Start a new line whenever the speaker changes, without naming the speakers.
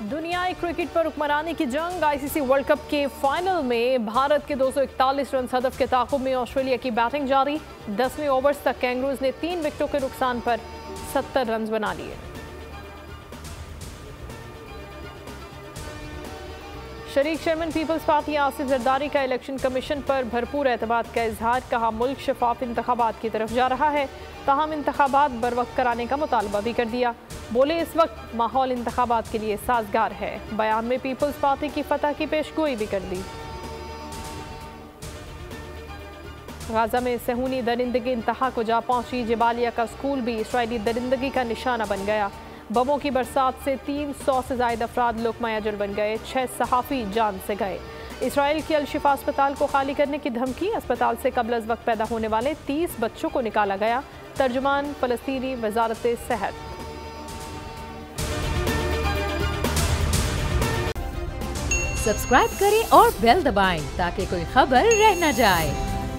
दुनियाई क्रिकेट पर हुक्मरानी की जंग। आईसीसी वर्ल्ड कप के फाइनल में भारत के 241 रन हदफ के ताक़ुब में ऑस्ट्रेलिया की बैटिंग जारी। 10वें ओवर्स तक कैंगरूज ने 3 विकेटों के नुकसान पर 70 रन बना लिए। शरीक chairman Peoples Party Asif Zardari का इलेक्शन कमीशन पर भरपूर एतमाद का इजहार। कहा मुल्क शफाफ इंतखाबात की तरफ जा रहा है, ताहम इंतखाबात बर वक्त कराने का मुतालबा भी कर दिया। बोले इस वक्त माहौल इंतखाबात के लिए साजगार है। बयान में पीपल्स पार्टी की फतह की पेशगोई भी कर दी। गाजा में सहूनी दरिंदगी इंतहा को जा पहुंची। जबालिया का स्कूल भी इसराइली दरिंदगी का निशाना बन गया। बमों की बरसात से 300 से ज्यादा अफराद लुक़मा अजल बन गए। 6 सहाफ़ी जान से गए। इसराइल के अल-शिफा अस्पताल को खाली करने की धमकी। अस्पताल से कबल अज़ वक्त पैदा होने वाले 30 बच्चों को निकाला गया। तर्जुमान फ़लस्तीनी वज़ारत सेहत।
सब्सक्राइब करें और बेल दबाएं ताकि कोई खबर रह न जाए।